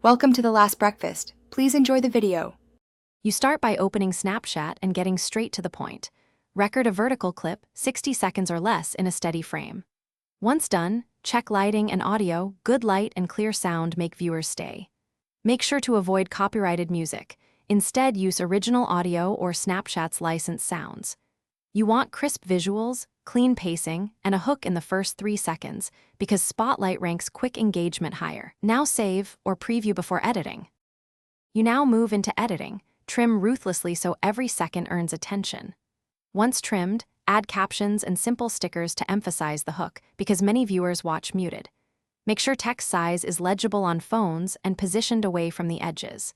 Welcome to The Last Breakfast. Please enjoy the video. You start by opening Snapchat and getting straight to the point. Record a vertical clip, 60 seconds or less, in a steady frame. Once done, check lighting and audio. Good light and clear sound make viewers stay. Make sure to avoid copyrighted music. Instead, use original audio or Snapchat's licensed sounds. You want crisp visuals, clean pacing, and a hook in the first 3 seconds because Spotlight ranks quick engagement higher. Now save or preview before editing. You now move into editing. Trim ruthlessly so every second earns attention. Once trimmed, add captions and simple stickers to emphasize the hook because many viewers watch muted. Make sure text size is legible on phones and positioned away from the edges.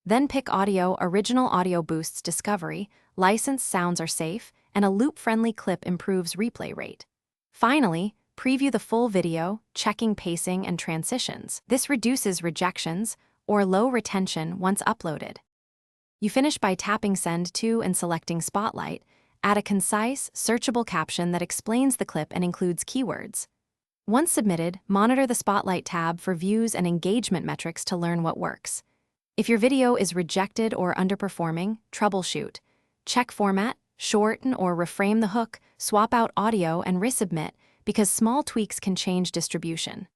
Then pick audio. Original audio boosts discovery, licensed sounds are safe, and a loop-friendly clip improves replay rate. Finally, preview the full video, checking pacing and transitions. This reduces rejections or low retention once uploaded. You finish by tapping Send to and selecting Spotlight. Add a concise, searchable caption that explains the clip and includes keywords. Once submitted, monitor the Spotlight tab for views and engagement metrics to learn what works. If your video is rejected or underperforming, troubleshoot. Check format, shorten or reframe the hook, swap out audio, and resubmit because small tweaks can change distribution.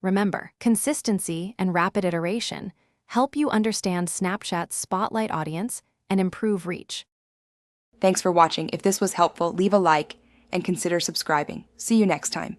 Remember, consistency and rapid iteration help you understand Snapchat's Spotlight audience and improve reach. Thanks for watching. If this was helpful, leave a like and consider subscribing. See you next time.